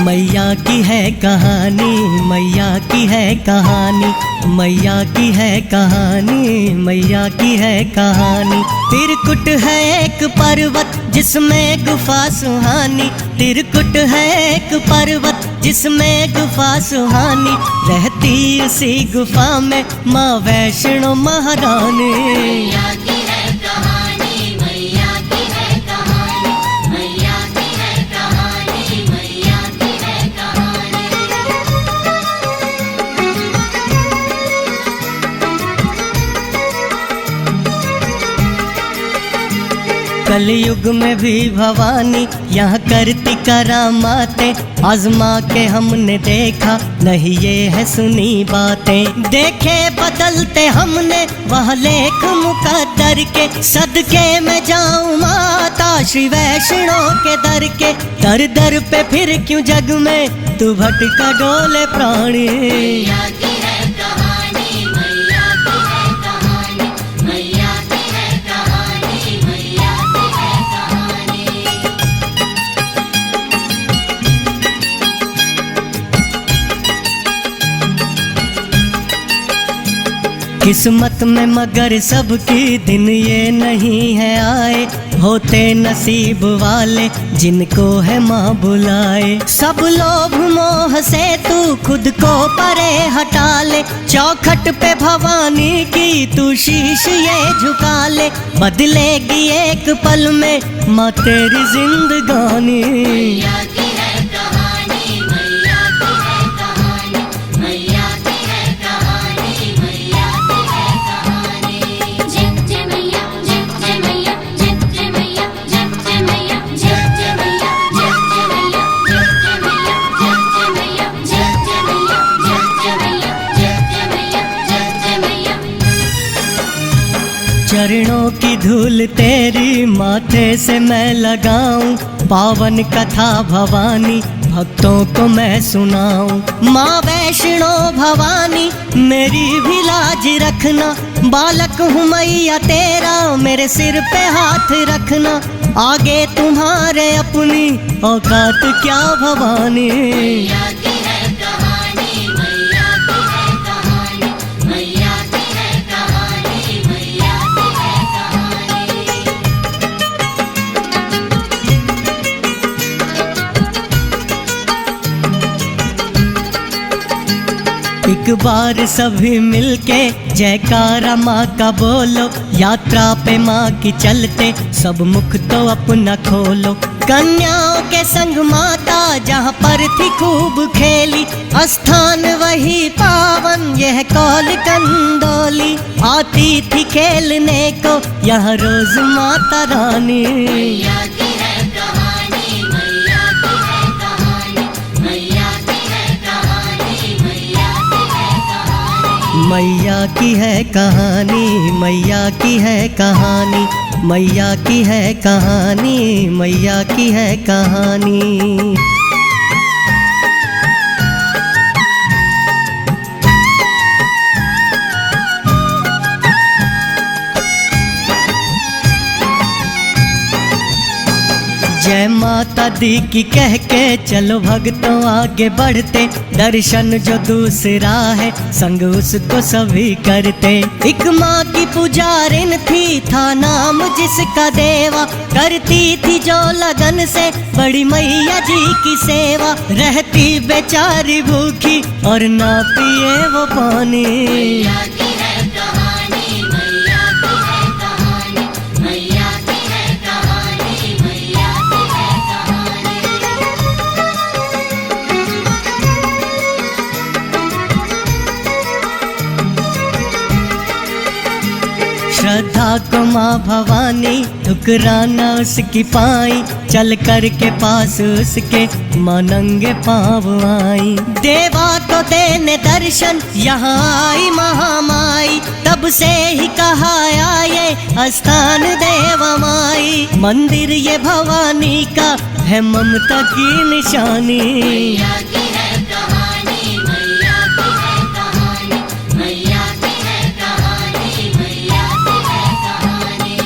मैया की है कहानी, मैया की है कहानी, मैया की है कहानी, मैया की है कहानी। त्रिकुट है एक पर्वत जिसमें गुफा सुहानी, त्रिकुट है एक पर्वत जिसमें गुफा सुहानी। रहती उसी गुफा में माँ वैष्णो महारानी। मैया की है कहानी, मैया की है कहानी, मैया की है कहानी, मैया की है कहानी। कलयुग में भी भवानी यहाँ करती करामातें, आजमा के हमने देखा नहीं ये है सुनी बातें। देखे बदलते हमने वह लेख मुकद्दर के, सदके में जाऊं माता श्री वैष्णो के दर के। दर दर पे फिर क्यों जग में तू भटका डोले प्राणी। मैया की है कहानी, मैया की है कहानी, मैया की है कहानी, मैया की है कहानी। किस्मत में मगर सबकी दिन ये नहीं है आए, होते नसीब वाले जिनको है माँ बुलाए। सब लोभ मोह से तू खुद को परे हटा ले, चौखट पे भवानी की तू शीश ये झुका ले। बदलेगी एक पल में माँ तेरी जिंदगानी। मैया की है कहानी, मैया की है कहानी, मैया की है कहानी, मैया की है कहानी। जय जय मैया, जय जय मैया, जय जय मैया, जय जय मैया, जय जय मैया, जय जय मैया, जय जय मैया, जय जय मैया, जय जय मैया, जय जय मैया, जय जय मैया, जय जय मैया। चरणों की धूल तेरी माथे से मैं लगाऊं, पावन कथा भवानी भक्तों को मैं सुनाऊं। माँ वैष्णो भवानी मेरी भी लाज रखना, बालक हूँ मैया तेरा मेरे सिर पे हाथ रखना। आगे तुम्हारे अपनी औकात क्या भवानी। मैया की है कहानी, मैया की है कहानी, मैया की है कहानी, मैया की है कहानी। एक बार सभी मिलके जयकारा माँ का बोलो, यात्रा पे माँ की चलते सब मुख तो अपना खोलो। कन्याओं के संग माता जहाँ पर थी खूब खेली, स्थान वही पावन यह कौल कंदोली। आती थी खेलने को यहाँ रोज माता रानी। मैया की है कहानी, मैया की है कहानी, मैया की है कहानी, मैया की है कहानी। मैया की है कहानी, मैया की है कहानी, मैया की है कहानी, मैया की है कहानी। जय माता दी की कह के चलो भक्तों आगे बढ़ते, दर्शन जो दूसरा है संग उसको सभी करते। एक माँ की पुजारिन थी था नाम जिसका देवा, करती थी जो लगन से बड़ी मैया जी की सेवा। रहती बेचारी भूखी और ना पिए वो पानी। मैया की है कहानी, मैया की है कहानी, मैया की है कहानी, मैया की है कहानी। श्रद्धा को माँ भवानी ठुकराना उसकी पाई, चल कर के पास उसके माँ नंगे पाँव आई। देवा को देने दर्शन यहाँ आई महामाई, तब से ही कहा ये स्थान देवा माई। मंदिर ये भवानी का है ममता की निशानी। मैया की है कहानी, मैया की है कहानी, मैया की है कहानी, मैया की है कहानी।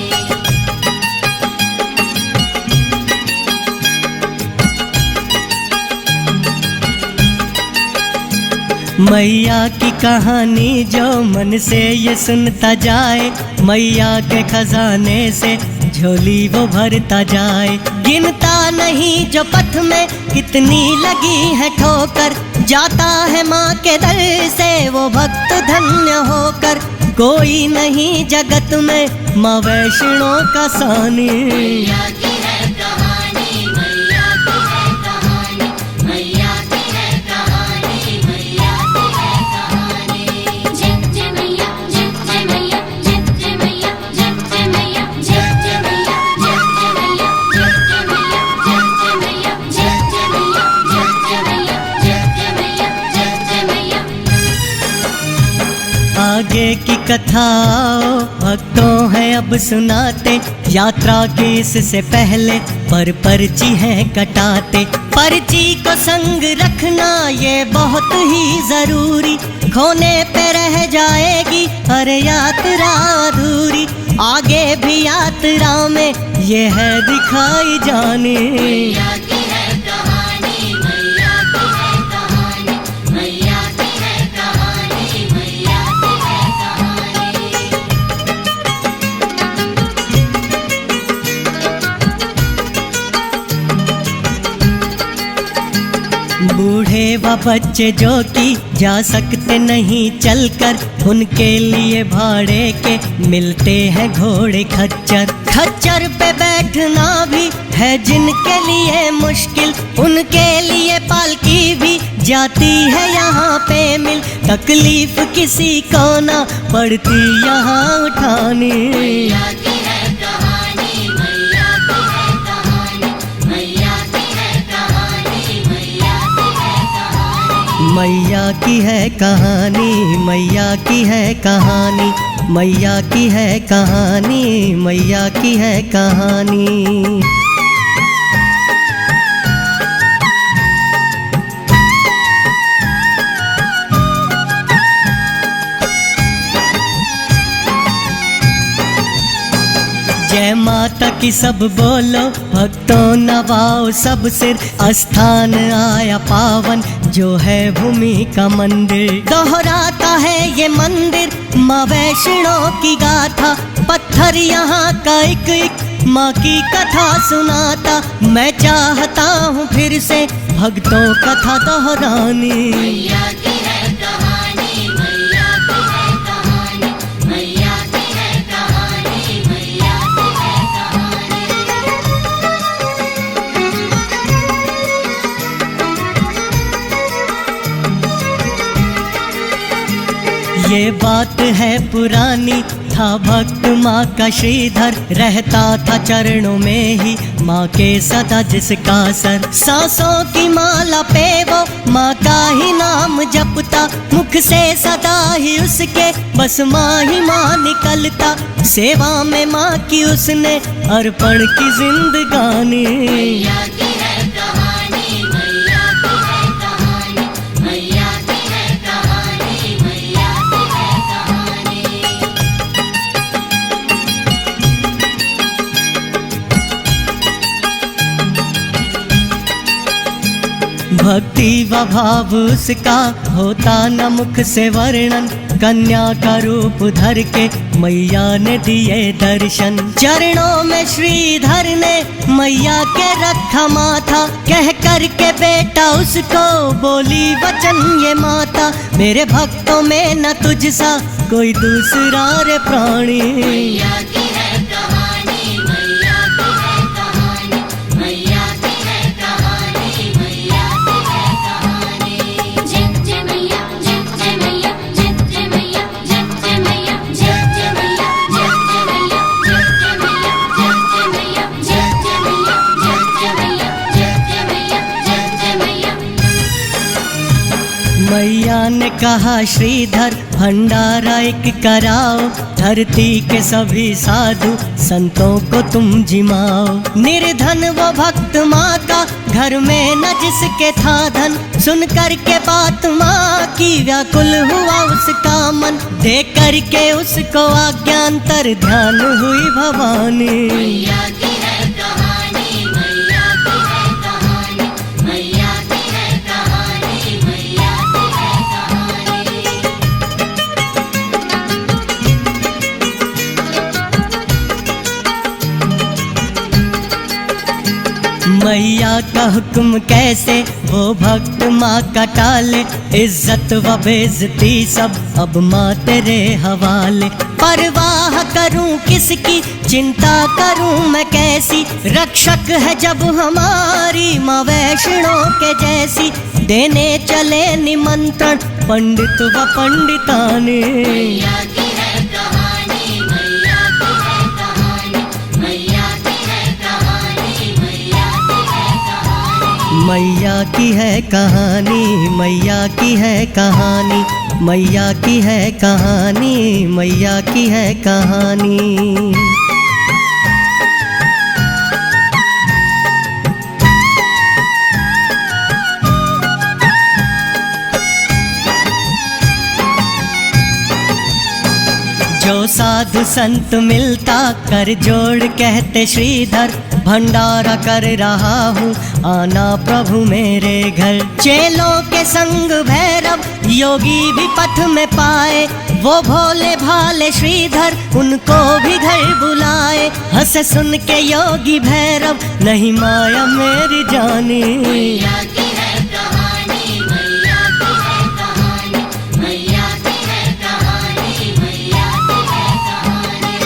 मैया की कहानी जो मन से ये सुनता जाए, मैया के खजाने से झोली वो भरता जाए। गिनता नहीं जो पथ में कितनी लगी है ठोकर, जाता है माँ के दर से वो भक्त धन्य होकर। कोई नहीं जगत में माँ वैष्णो का सानी। मैया की है कहानी, मैया की है कहानी, मैया की है कहानी, मैया की है कहानी। जय जय मैया, जय जय मैया, जय जय मैया, जय जय मैया, जय जय मैया, जय जय मैया, जय जय मैया, जय जय मैया, जय जय मैया, जय जय मैया, जय जय मैया, जय जय मैया। आगे की कथा भक्तों है अब सुनाते, यात्रा की इससे पहले पर पर्ची है कटाते। पर्ची को संग रखना ये बहुत ही जरूरी, खोने पे रह जाएगी हर यात्रा अधूरी। आगे भी यात्रा में ये है दिखाई जानी। मैया की है कहानी, मैया की है कहानी, मैया की है कहानी, मैया की है कहानी। बूढ़े व बच्चे जो कि जा सकते नहीं चलकर, उनके लिए भाड़े के मिलते हैं घोड़े खच्चर। खच्चर पे बैठना भी है जिनके लिए मुश्किल, उनके लिए पालकी भी जाती है यहाँ पे मिल। तकलीफ किसी को ना पड़ती यहाँ उठानी। मैया की है कहानी, मैया की है कहानी, मैया की है कहानी, मैया की है कहानी। मैया की है कहानी, मैया की है कहानी, मैया की है कहानी, मैया की है कहानी। जय माता की सब बोलो, भक्तों नवाओ सब सिर। स्थान आया पावन जो है भूमि का मंदिर, दोहराता है ये मंदिर माँ वैष्णो की गाथा। पत्थर यहाँ का एक एक माँ की कथा सुनाता, मैं चाहता हूँ फिर से भक्तों कथा दोहरानी। मैया की है कहानी, मैया की है कहानी, मैया की है कहानी, मैया की है कहानी। ये बात है पुरानी, था भक्त माँ का श्रीधर, रहता था चरणों में ही माँ के सदा जिसका सर। सांसों की माला पे वो माँ का ही नाम जपता, मुख से सदा ही उसके बस माँ ही माँ निकलता। सेवा में माँ की उसने अर्पण की जिंदगानी। मैया की है कहानी, मैया की है कहानी, मैया की है कहानी, मैया की है कहानी। भक्ति व भाव उसका होता न मुख से वर्णन, कन्या का रूप धर के मैया ने दिए दर्शन। चरणों में श्रीधर ने मैया के रखा माथा, कह कर के बेटा उसको बोली वचन ये माता। मेरे भक्तों में न तुझसा कोई दूसरा रे प्राणी। मैया की है कहानी, मैया की है कहानी, मैया की है कहानी, मैया की है कहानी। जय जय मैया, जय जय मैया, जय जय मैया, जय जय मैया, जय जय मैया, जय जय मैया, जय जय मैया, जय जय मैया, जय जय मैया, जय जय मैया, जय जय मैया, जय जय मैया। मैया ने कहा श्रीधर भंडारा एक कराओ, धरती के सभी साधु संतों को तुम जिमाओ। निर्धन वो भक्त माँ का घर में न जिसके था धन, सुन कर के बात माँ की व्याकुल हुआ उसका मन। दे कर के उसको आज्ञांतर ध्यान हुई भवानी। मैया की है कहानी, मैया की है कहानी, मैया की है कहानी, मैया की है कहानी। मैया का हुक्म कैसे वो भक्त माँ का टाले, इज्जत व बेइज्जती सब अब माँ तेरे हवाले। परवाह करूं किसकी, चिंता करूं मैं कैसी, रक्षक है जब हमारी माँ वैष्णो के जैसी। देने चले निमंत्रण पंडित व पंडिताने, मैया की है कहानी, मैया की है कहानी, मैया की है कहानी, मैया की है कहानी। मैया की है कहानी, मैया की है कहानी, मैया की है कहानी, मैया की है कहानी। जो साधु संत मिलता कर जोड़ कहते श्रीधर, भंडारा कर रहा हूँ आना प्रभु मेरे घर। चेलों के संग भैरव योगी भी पथ में पाए, वो भोले भाले श्रीधर उनको भी घर बुलाए। हंसे सुन के योगी भैरव नहीं माया मेरी जानी, मैया की है कहानी, मैया की है कहानी, मैया की है कहानी, मैया की है कहानी।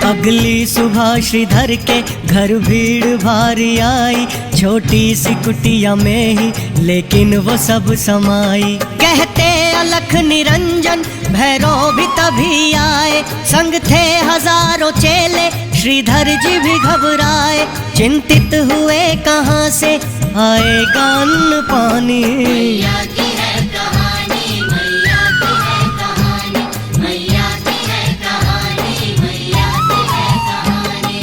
अगली सुबह श्रीधर के घर भीड़ भारी आई, छोटी सी कुटिया में ही लेकिन वो सब समाई। कहते अलख निरंजन भैरव भी तभी आए, संग थे हजारों चेले श्रीधर जी भी घबराए। चिंतित हुए कहाँ से आएगा अन्न पानी, मैया की है कहानी, मैया की है कहानी, मैया की है कहानी, मैया की है कहानी।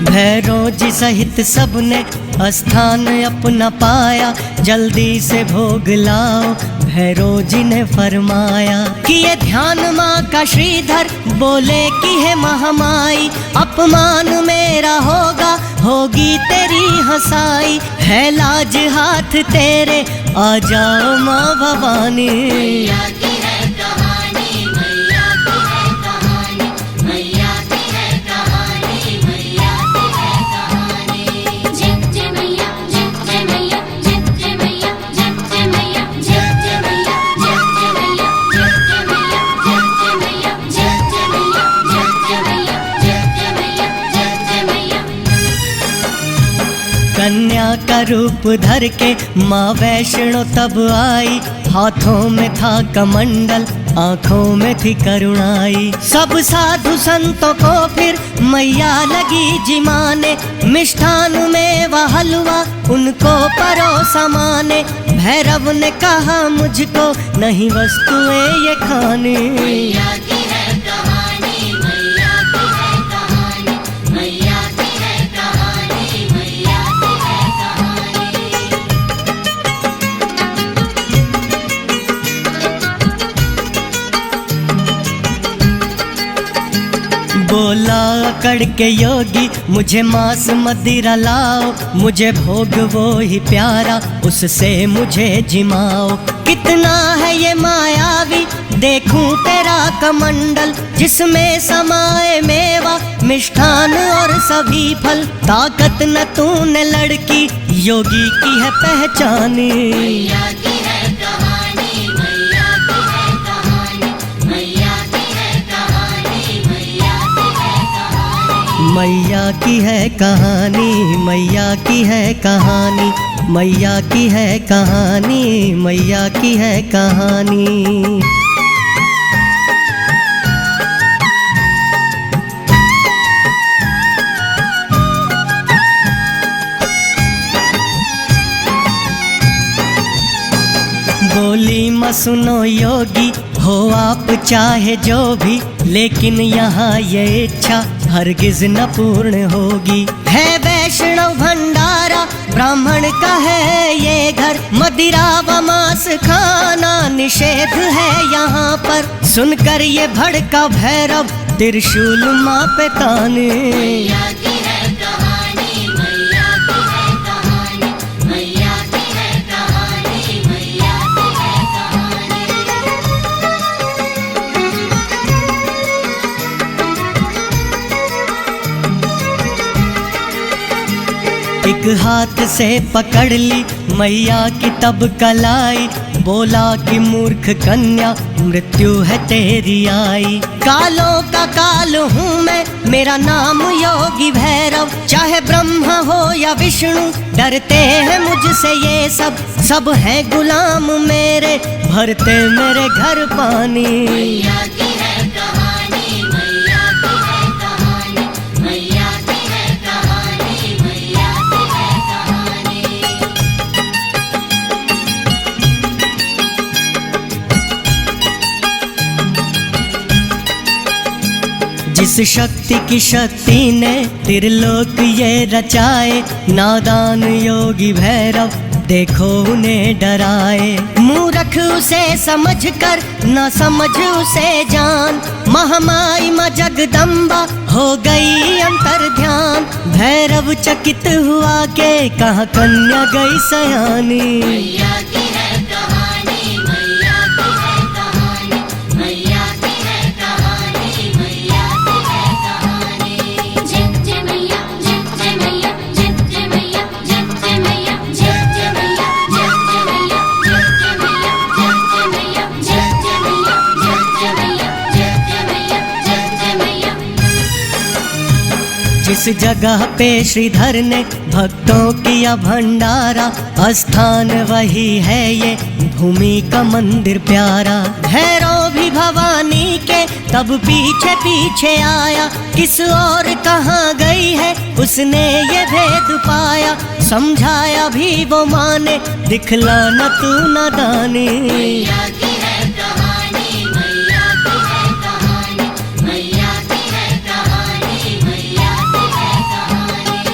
भैरव जी सहित सबने स्थान अपना पाया, जल्दी से भोग लाओ भैरव जी ने फरमाया। किए ध्यान माँ का श्रीधर बोले कि है महामाई, अपमान मेरा होगा होगी तेरी हंसाई। है लाज हाथ तेरे आ जाओ माँ भवानी, मैया की है कहानी, मैया की है कहानी, मैया की है कहानी, मैया की है कहानी। जय जय मैया, जय मैया, जय मैया, जय मैया, जय मैया, जय मैया, जय मैया, जय मैया, जय मैया, जय मैया, जय मैया, जय मैया। कन्या का रूप धर के माँ वैष्णो तब आई, हाथों में था कमंडल आँखों में थी करुणाई। सब साधु संतों को फिर मैया लगी जिमाने, मिष्ठान में वह हलवा उनको परोसा माने। भैरव ने कहा मुझको नहीं वस्तुएं ये खाने, मैया की है कहानी, मैया की है कहानी, मैया की है कहानी, मैया की है कहानी। बोला अकड़ के योगी मुझे मांस मदिरा लाओ, मुझे भोग वो ही प्यारा उससे मुझे जिमाओ। कितना है ये मायावी देखूं तेरा कमंडल, जिसमें समाए मेवा मिष्ठान और सभी फल। ताकत न तूने लड़की योगी की है पहचानी, मैया की है कहानी, मैया की है कहानी, मैया की है कहानी, मैया की है कहानी। मैया की है कहानी, मैया की है कहानी, मैया की है कहानी, मैया की है कहानी। बोली म सुनो योगी हो आप चाहे जो भी, लेकिन यहाँ ये इच्छा हरगिज न पूर्ण होगी। है वैष्णव भंडारा ब्राह्मण का है ये घर, मदिरा व मांस खाना निषेध है यहाँ पर। सुनकर ये भड़का भैरव त्रिशूल माँ पे ताने, मैया की है कहानी, एक हाथ से पकड़ ली मैया की तब कलाई, बोला कि मूर्ख कन्या मृत्यु है तेरी आई। कालों का काल हूँ मैं, मेरा नाम योगी भैरव, चाहे ब्रह्मा हो या विष्णु डरते हैं मुझसे ये सब। सब हैं गुलाम मेरे, भरते मेरे घर पानी। मैया की है कहानी, मैया की है कहानी, मैया की है कहानी, मैया की है कहानी। जिस शक्ति की शक्ति ने त्रिलोक ये रचाए, नादान योगी भैरव देखो उन्हें डराए। मूर्ख उसे समझकर न समझ उसे जान, महामाई माँ जगदम्बा हो गई अंतर ध्यान। भैरव चकित हुआ के कहाँ कन्या गई सयानी। मैया की है कहानी, मैया की है कहानी, मैया की है कहानी, मैया की है कहानी। जय जय मैया, जय जय मैया, जय जय मैया, जय जय मैया, जय जय मैया, जय जय मैया, जय जय मैया, जय जय मैया, जय जय मैया, जय जय मैया, जय जय मैया, जय जय मैया। जिस जगह पे श्रीधर ने भक्तों किया भंडारा, स्थान वही है ये भूमि का मंदिर प्यारा। भैरव भी भवानी के तब पीछे पीछे आया, किस और कहाँ गई है उसने ये भेद पाया। समझाया भी वो माने, दिखला न तू नादानी। मैया की है कहानी, मैया की है कहानी, मैया की है कहानी, मैया की है कहानी।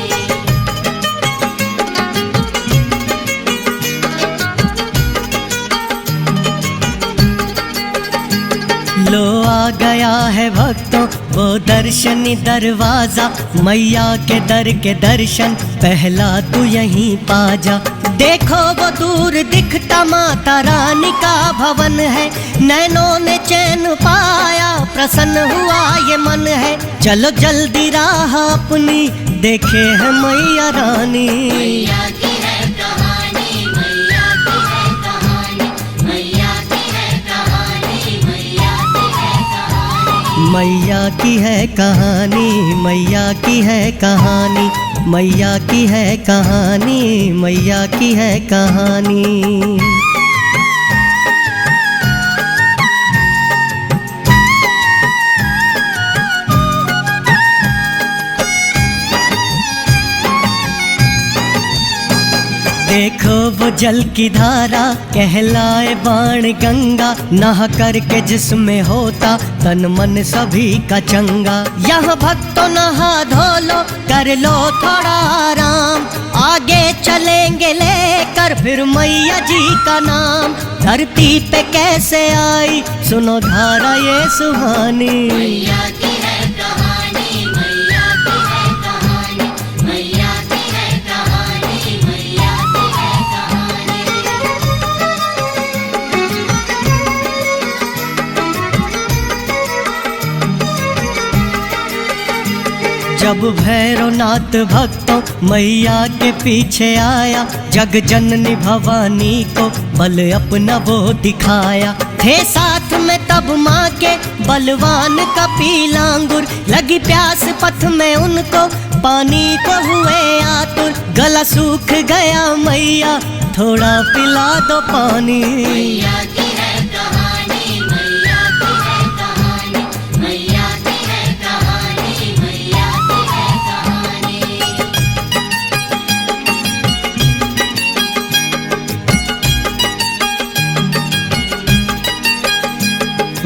लो आ गया है भक्तों वो दर्शनी दरवाजा, मैया के दर के दर्शन पहला तू यहीं पा जा। देखो वो दूर दिखता माता रानी का भवन है, नैनों ने चैन पाया प्रसन्न हुआ ये मन है। चलो जल्दी राह अपनी देखे है मैया रानी। मैया की है कहानी, मैया की है कहानी, मैया की है कहानी, मैया की है कहानी। मैया की है कहानी, मैया की है कहानी, मैया की है कहानी, मैया की है कहानी। देखो वो जल की धारा कहलाए बाण गंगा, नहा करके जिसमें होता तन मन सभी का चंगा। यहाँ भक्तों नहा धो लो कर लो थोड़ा आराम, आगे चलेंगे लेकर फिर मैया जी का नाम। धरती पे कैसे आई सुनो धारा ये सुहानी। मैया की है कहानी, मैया की है कहानी, मैया की है कहानी, मैया की है कहानी। जब भैरवनाथ भक्तों मैया के पीछे आया, जग जननी भवानी को बल अपना वो दिखाया। थे साथ में तब माँ के बलवान कपिलांगुर, लगी प्यास पथ में उनको पानी को हुए आतुर। गला सूख गया मैया थोड़ा पिला दो पानी। मैया की है कहानी, मैया की है कहानी, मैया की है कहानी, मैया की है कहानी।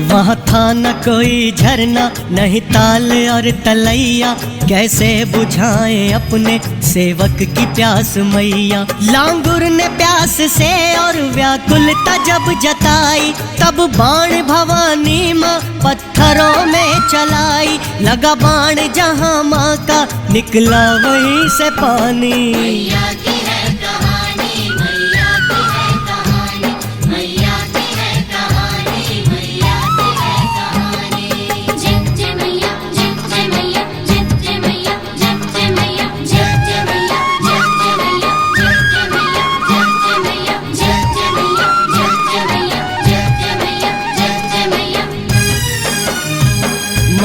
वहाँ था न कोई झरना नहीं ताल और तलैया, कैसे बुझाएं अपने सेवक की प्यास मैया। लांगुर ने प्यास से और व्याकुलता जब जताई, तब बाण भवानी माँ पत्थरों में चलाई। लगा बाण जहाँ माँ का निकला वहीं से पानी। मैया की है कहानी, मैया की है कहानी, मैया की है कहानी, मैया की है कहानी। जय जय मैया, जय जय मैया, जय जय मैया, जय जय मैया, जय जय मैया, जय जय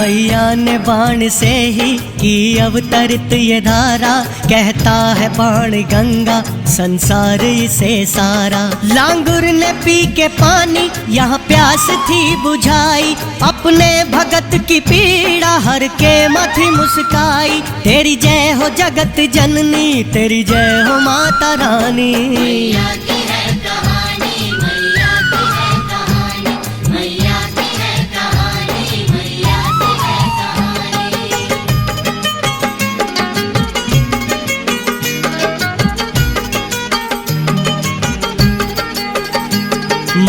मैया ने बाण से ही की अवतरित ये धारा, कहता है बाण गंगा संसार इसे सारा। लांगुर ने पी के पानी यहाँ प्यास थी बुझाई, अपने भगत की पीड़ा हर के मथी मुस्काई। तेरी जय हो जगत जननी, तेरी जय हो माता रानी। मैया की है कहानी, मैया की है कहानी, मैया की है कहानी, मैया की है कहानी।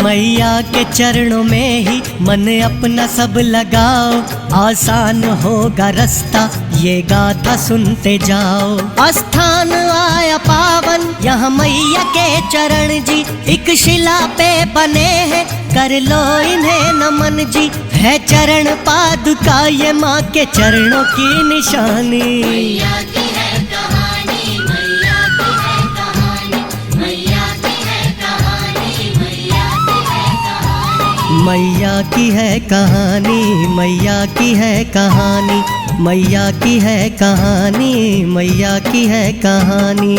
मैया के चरणों में ही मन अपना सब लगाओ, आसान होगा रास्ता ये गाथा सुनते जाओ। स्थान आया पावन यहाँ मैया के चरण जी, एक शिला पे बने हैं कर लो इन्हें नमन जी। है चरण पादुका ये माँ के चरणों की निशानी। मैया की है कहानी, मैया की है कहानी, मैया की है कहानी, मैया की है कहानी। मैया की है कहानी, मैया की है कहानी, मैया की है कहानी, मैया की है कहानी।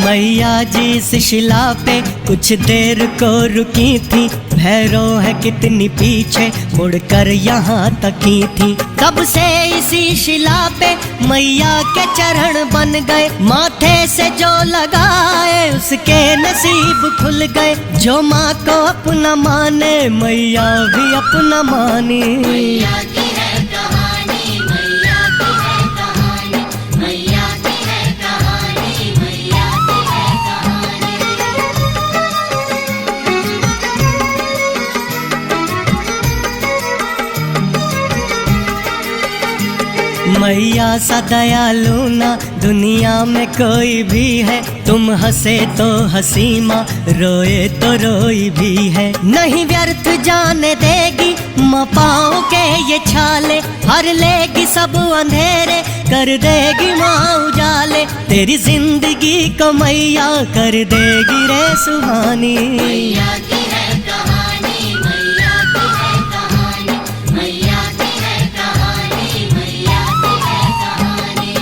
मैया जी इस शिला पे कुछ देर को रुकी थी, भैरव है कितनी पीछे मुड़कर यहाँ तकी थी। तब से इसी शिला पे मैया के चरण बन गए, माथे से जो लगाए उसके नसीब खुल गए। जो माँ को अपना माने मैया भी अपना मानी। मैया की है कहानी, मैया की है कहानी, मैया की है कहानी, मैया की है कहानी। मैया सा दयालु ना दुनिया में कोई भी है, तुम हंसे तो हंसी माँ, रोए तो रोई भी है। नहीं व्यर्थ जाने देगी माँ पाँव के ये छाले, हर लेगी सब अंधेरे कर देगी माँ उजाले। तेरी जिंदगी को मैया कर देगी रे सुहानी। मैया की है कहानी, मैया की है कहानी, मैया की है कहानी, मैया की है कहानी।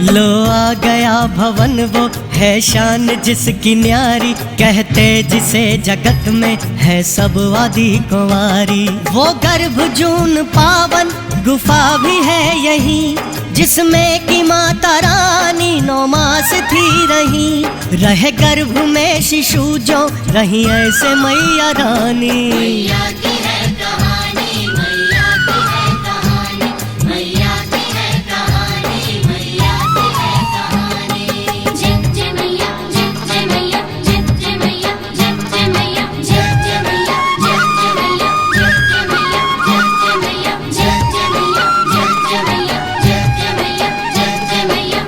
लो आ गया भवन वो है शान जिसकी न्यारी, कहते जिसे जगत में है सब आदि कुंवारी। वो गर्भ जून पावन गुफा भी है यही, जिसमें की माता रानी 9 मास थी रही। रहे गर्भ में शिशु जो रही ऐसे मैया रानी। मैया की है कहानी, मैया की है कहानी, मैया की है कहानी, मैया की है कहानी। जय जय मैया, जय जय मैया, जय जय मैया, जय जय मैया, जय जय मैया, जय जय मैया, जय जय मैया, जय जय मैया, जय जय मैया, जय जय मैया, जय जय मैया, जय जय मैया।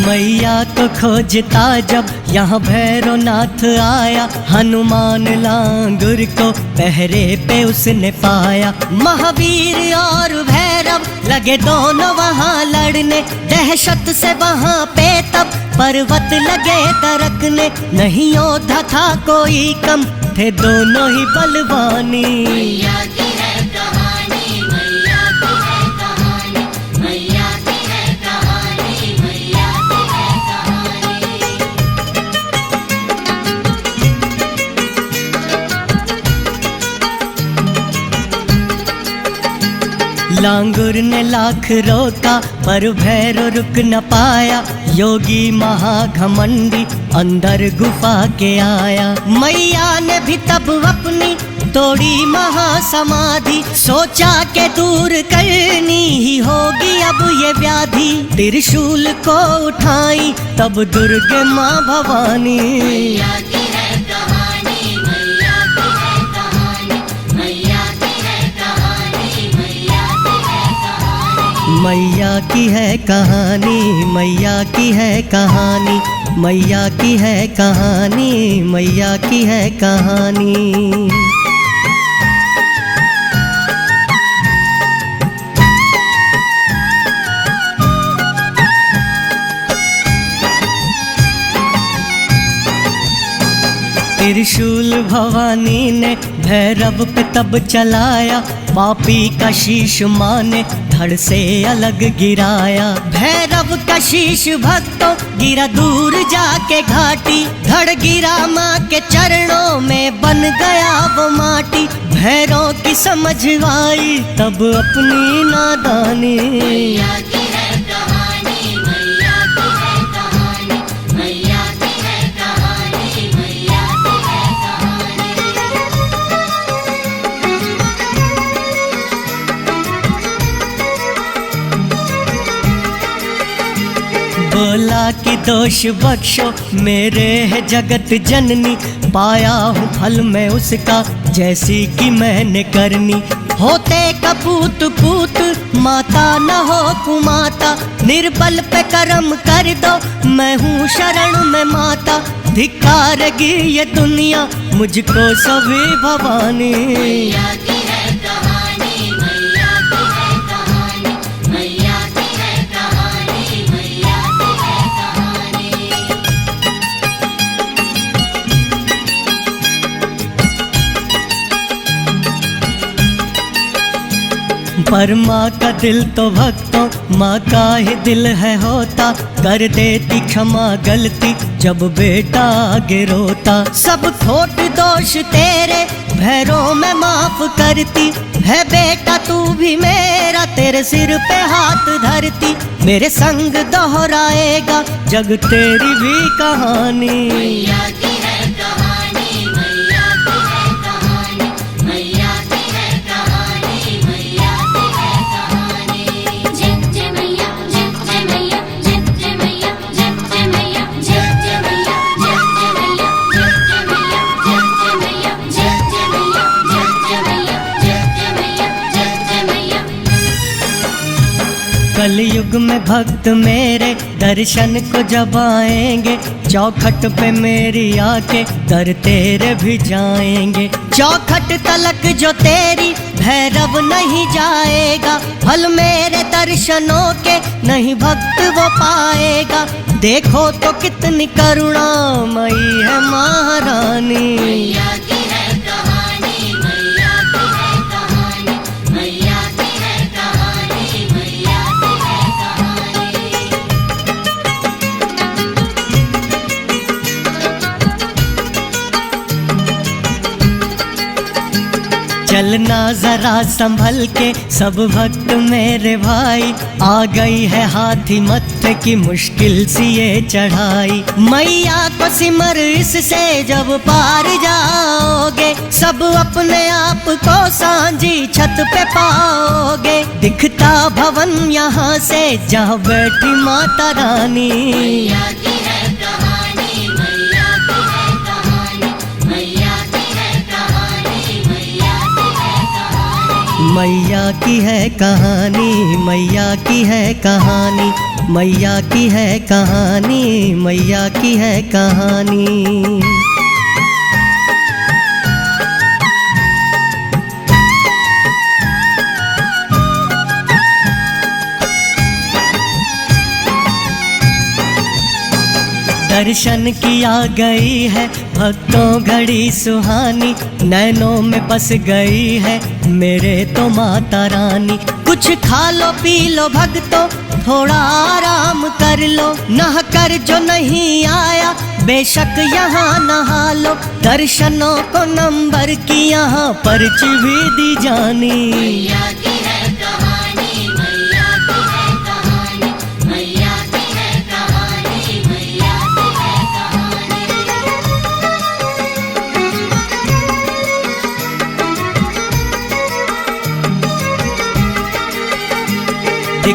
मैया को खोजता जब यहाँ भैरवनाथ आया, हनुमान लांगुर को पहरे पे उसने पाया। महावीर और भैरव लगे दोनों वहाँ लड़ने, दहशत से वहाँ पे तब पर्वत लगे दरकने। नहीं योद्धा था कोई कम, थे दोनों ही बलवानी। मैया की है कहानी, मैया की है कहानी, मैया की है कहानी, मैया की है कहानी। लांगुर ने लाख रोका पर भैरव रुक न पाया, योगी महाघमंडी अंदर गुफा के आया। मैया ने भी तब अपनी तोड़ी महासमाधि, सोचा के दूर करनी ही होगी अब ये व्याधि। त्रिशूल को उठाई तब दुर्गे माँ भवानी। मैया की है कहानी, मैया की है कहानी, मैया की है कहानी, मैया की है कहानी। मैया की है कहानी, मैया की है कहानी, मैया की है कहानी, मैया की है कहानी। त्रिशूल भवानी ने भैरव पे तब चलाया, पापी का शीश माँ ने धड़ से अलग गिराया। भैरव का शीश भक्तों गिरा दूर जाके घाटी, धड़ गिरा माँ के चरणों में बन गया वो माटी। भैरव की समझ आई तब अपनी नादानी, मैया की है कहानी, मैया की है कहानी, मैया की है कहानी, मैया की है कहानी। बोला कि दोष बख्शो मेरे है जगत जननी, पाया हूँ फल में उसका जैसी कि मैंने करनी। होते कपूत पूत माता न हो कुमाता, निर्बल पे कर्म कर दो मैं हूँ शरण में माता। धिक्कारेगी ये दुनिया मुझको सभी भवानी, मैया की है कहानी, मैया की है कहानी, मैया की है कहानी, मैया की है कहानी। पर माँ का दिल तो भक्तों माँ का ही दिल है होता, कर देती क्षमा गलती जब बेटा आगे रोता। सब खोट दोष तेरे भैरों में माफ करती, है बेटा तू भी मेरा तेरे सिर पे हाथ धरती। मेरे संग दोहराएगा जग तेरी भी कहानी, मैया की है कहानी, मैया की है कहानी, मैया की है कहानी, मैया की है कहानी। जय जय मैया, जय जय मैया, जय जय मैया, जय जय मैया, जय जय मैया, जय जय मैया, जय जय मैया, जय जय मैया, जय जय मैया, जय जय मैया, जय जय मैया, जय जय मैया। कलयुग में भक्त मेरे दर्शन को जब आएंगे, चौखट पे मेरी आके दर तेरे भी जाएंगे। चौखट तलक जो तेरी भैरव नहीं जाएगा, फल मेरे दर्शनों के नहीं भक्त वो पाएगा। देखो तो कितनी करुणामयी है महारानी, मैया की है कहानी, मैया की है कहानी, मैया की है कहानी, मैया की है कहानी। चलना जरा संभल के सब भक्त मेरे भाई, आ गई है हाथी मत्थे की मुश्किल सी ये चढ़ाई। मैया को सिमर इससे जब पार जाओगे, सब अपने आप को सांझी छत पे पाओगे। दिखता भवन यहाँ से जहाँ बैठी माता रानी, मैया की है कहानी, मैया की है कहानी, मैया की है कहानी, मैया की है कहानी। मैया की है कहानी, मैया की है कहानी, मैया की है कहानी, मैया की है कहानी। दर्शन किया गई है भक्तों घड़ी सुहानी, नैनों में बस गई है मेरे तो माता रानी। कुछ खा लो पी लो भक्तों थोड़ा आराम कर लो, नहा कर जो नहीं आया बेशक यहाँ नहा लो। दर्शनों को नंबर की यहाँ पर्ची भी दी जानी, मैया की है कहानी, मैया की है कहानी, मैया की है कहानी, मैया की है कहानी।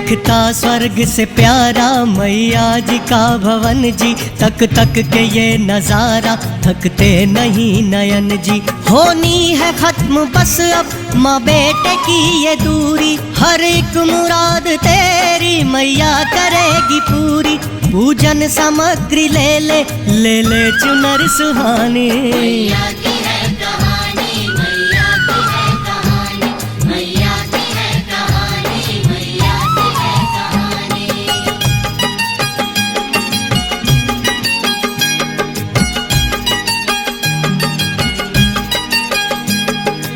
दिखता स्वर्ग से प्यारा मैया जी का भवन जी। तक तक के ये नजारा थकते नहीं नयन जी। होनी है खत्म बस अब माँ बेटे की ये दूरी, हर एक मुराद तेरी मैया करेगी पूरी। पूजन सामग्री ले ले चुनर सुहानी। मैया की है कहानी, मैया की है कहानी, मैया की है कहानी, मैया की है कहानी।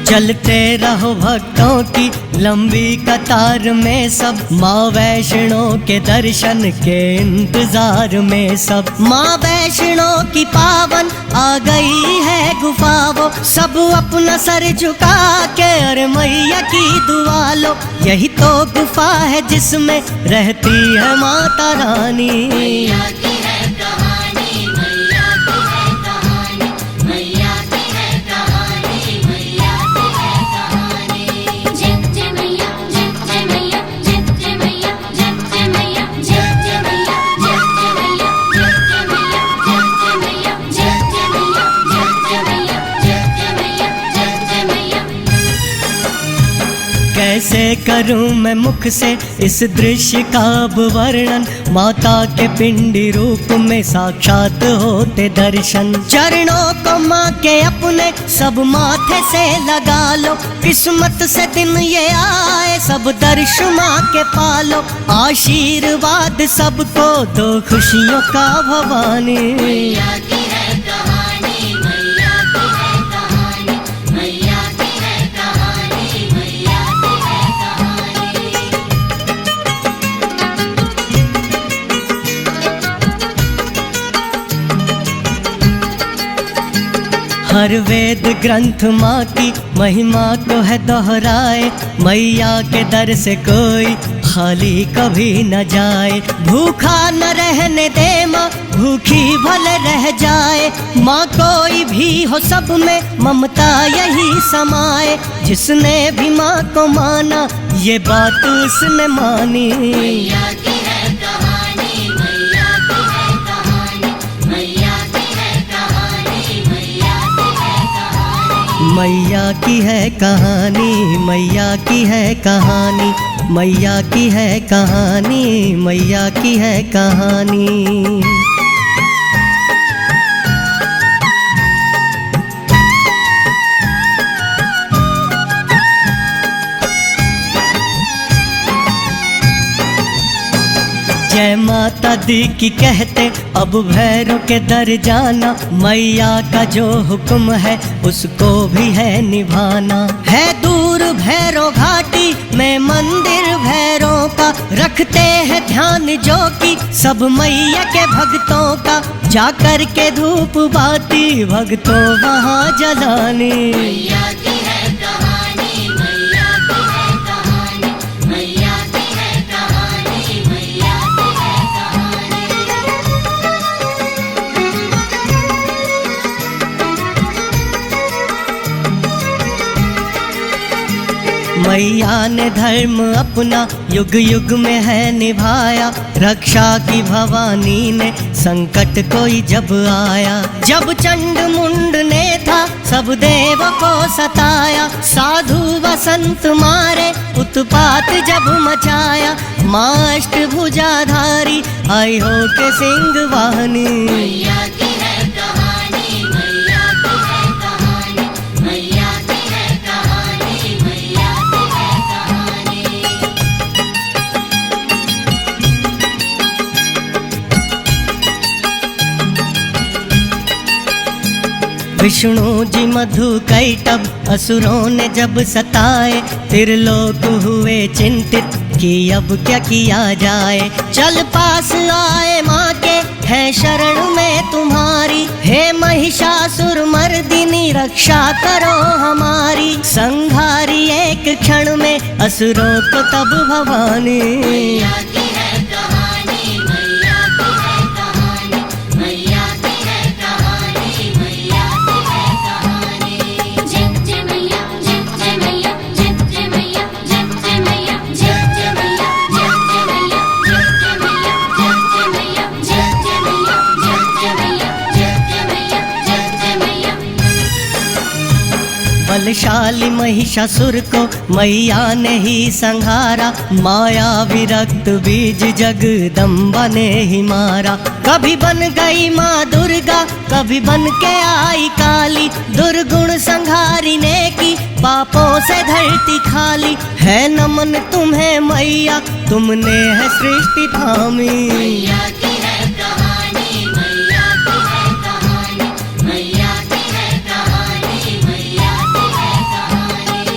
चलते रहो भक्तों की लंबी कतार में सब, माँ वैष्णो के दर्शन के इंतजार में सब। माँ वैष्णो की पावन आ गई है गुफा वो, सब अपना सर झुका के अरे मैया की दुआ लो। यही तो गुफा है जिसमें रहती है माता रानी। मैया की है कहानी, मैया की है कहानी, मैया की है कहानी, मैया की है कहानी। जय जय मैया, जय जय मैया, जय जय मैया, जय जय मैया, जय जय मैया, जय जय मैया, जय जय मैया, जय जय मैया, जय जय मैया, जय जय मैया, जय जय मैया, जय जय मैया। कैसे करूं मैं मुख से इस दृश्य का अब वर्णन, माता के पिंडी रूप में साक्षात होते दर्शन। चरणों को माँ के अपने सब माथे से लगा लो, किस्मत से दिन ये आए सब दर्श माँ के पालो। आशीर्वाद सबको दो खुशियों का भवानी। मैया की है कहानी, मैया की है कहानी, मैया की है कहानी, मैया की है कहानी। हर वेद ग्रंथ माँ की महिमा को है दोहराए, मैया के दर से कोई खाली कभी न जाए। भूखा न रहने दे माँ, भूखी भले रह जाए। माँ कोई भी हो सब में ममता यही समाए। जिसने भी माँ को माना ये बात उसने मानी। मैया की है कहानी, मैया की है कहानी, मैया की है कहानी, मैया की है कहानी। मैया की है कहानी, मैया की है कहानी, मैया की है कहानी, मैया की है कहानी। जय माता दी की कहते अब भैरव के दर जाना, मैया का जो हुक्म है उसको भी है निभाना। है दूर भैरव घाटी में मंदिर भैरव का, रखते हैं ध्यान जो कि सब मैया के भक्तों का। जाकर के धूप बाती भक्तों वहाँ जलानी। मैया की है कहानी, मैया की है कहानी, मैया की है कहानी, मैया की है कहानी। मैया ने धर्म अपना युग युग में है निभाया, रक्षा की भवानी ने संकट कोई जब आया। जब चंड मुंड ने था सब देव को सताया, साधु वसंत मारे उत्पात जब मचाया। माँ अष्टभुजाधारी आई हो के सिंह वाहनी। मैया की है कहानी, मैया की है कहानी, मैया की है कहानी, मैया की है कहानी। विष्णु जी मधु कैटभ असुरों ने जब सताए, त्रिलोक हुए चिंतित कि अब क्या किया जाए। चल पास आए माँ के है शरण में तुम्हारी, हे महिषासुर मर्दिनी रक्षा करो हमारी। संहारी एक क्षण में असुरों को तब भवानी। मैया की है कहानी, मैया की है कहानी, मैया की है कहानी, मैया की है कहानी। जय जय मैया, जय जय मैया, जय जय मैया, जय जय मैया, जय जय मैया, जय जय निकाली महिषासुर को मैया ने ही संहारा, माया विरक्त बीज जगदम्बा ने ही मारा। कभी बन गई माँ दुर्गा, कभी बन के आई काली, दुर्गुण संहारिने की पापों से धरती खाली। है नमन तुम्हें मैया, तुमने है सृष्टि थामी। मैया की है कहानी, मैया की है कहानी, मैया की है कहानी, मैया की है कहानी।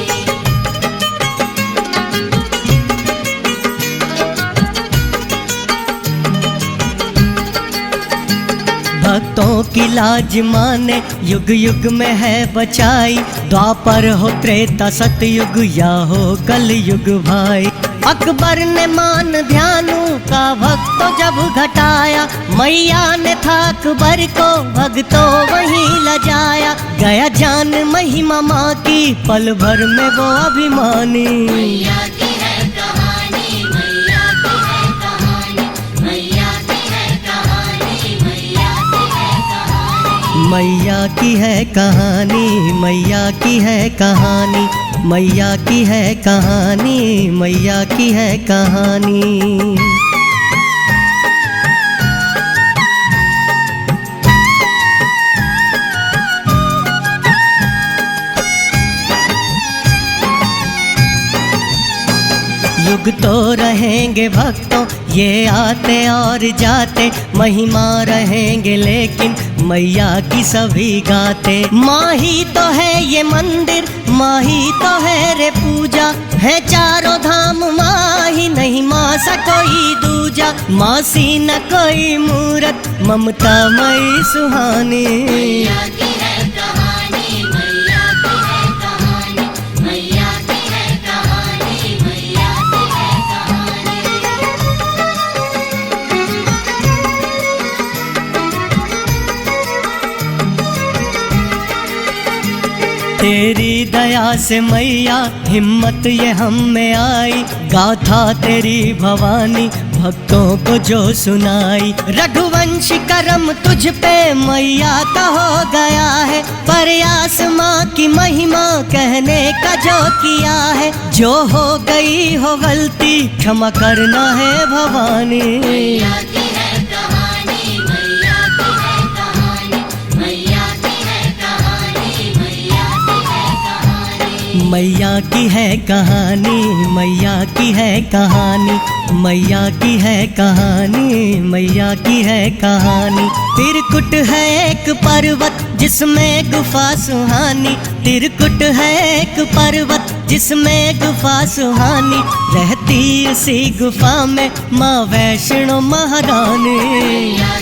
भक्तों की लाज माने युग युग में है बचाई, द्वापर हो त्रेता सतयुग या हो कल युग भाई। अकबर ने मान ध्यानु का भक्तों जब घटाया, मैया ने था अकबर को भक्तों वहीं लजाया। गया जान महिमा माँ की, पल भर में वो अभिमानी। मैया की है कहानी, मैया की है कहानी, मैया की है कहानी, मैया की है कहानी। मैया की है कहानी, मैया की है कहानी, मैया की है कहानी, मैया की है कहानी। युग तो रहेंगे भक्तों ये आते और जाते, महिमा रहेंगे लेकिन मैया की सभी गाते। माँ ही तो है ये मंदिर, माँ ही तो है रे पूजा, है चारों धाम माँ ही, नहीं माँ सा कोई दूजा। माँ सी न कोई मूरत, ममता मई सुहानी। मैया की है कहानी, मैया की है कहानी, मैया की है कहानी, मैया की है कहानी। तेरी दया से मैया हिम्मत ये हम में आई, गाथा तेरी भवानी भक्तों को जो सुनाई। रघुवंश करम तुझ पे मैया का हो गया है, प्रयास माँ की महिमा कहने का जो किया है। जो हो गई हो गलती क्षमा करना है भवानी। मैया की है कहानी, मैया की है कहानी, मैया की है कहानी, मैया की है कहानी। मैया की है कहानी, मैया की है कहानी, मैया की है कहानी, मैया की है कहानी। त्रिकुट है एक पर्वत जिसमें गुफा सुहानी, त्रिकुट है एक पर्वत जिसमें गुफा सुहानी। रहती उसी गुफा में माँ वैष्णो महारानी। मैया